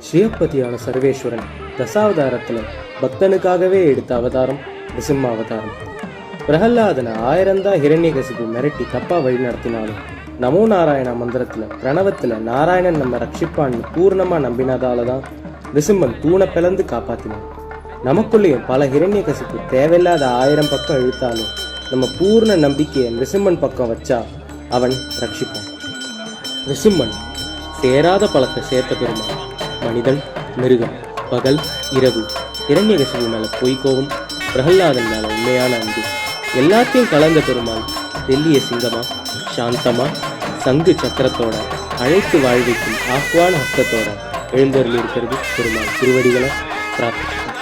ஸ்ரீயப்பதியான சர்வேஸ்வரன் தசாவதாரத்தில் பக்தனுக்காகவே எடுத்த அவதாரம் நிசிம்ம அவதாரம். பிரகல்லாதனை 1000 ஹிரண்யகசிபு மிரட்டி தப்பா வழி நடத்தினாலும் நமோ நாராயண மந்திரத்தில் பிரணவத்தில் நாராயணன் நம்ம ரட்சிப்பான்னு பூர்ணமாக நம்பினதால தான் நிசிம்மன் தூணை பிளந்து காப்பாற்றினான். நமக்குள்ளேயும் பல ஹிரண்யகசிப்பு தேவையில்லாத 1000 பக்கம் இழுத்தாலும் நம்ம பூர்ண நம்பிக்கையை நிசிம்மன் பக்கம் வச்சா அவன் ரட்சிப்பான். நிசிம்மன் சேராத பழத்தை சேர்த்த பெருமாள். மனிதன், மிருகம், பகல், இரவு, ஹிரண்யகசிபு மேல பொய்க்கோவும், பிரகல்லாதன் மேல உண்மையான அன்பு, எல்லாத்தையும் கலந்த பெருமாள் தெல்லிய சிங்கமா, சாந்தமா, சங்கு சக்கரத்தோட அழைத்து வாழ்விக்கும் ஆஹ்வான ஹஸ்தத்தோட எழுந்தருளி இருக்கிறது பெருமாள் திருவடிகளை பிரார்த்திக்கிறோம்.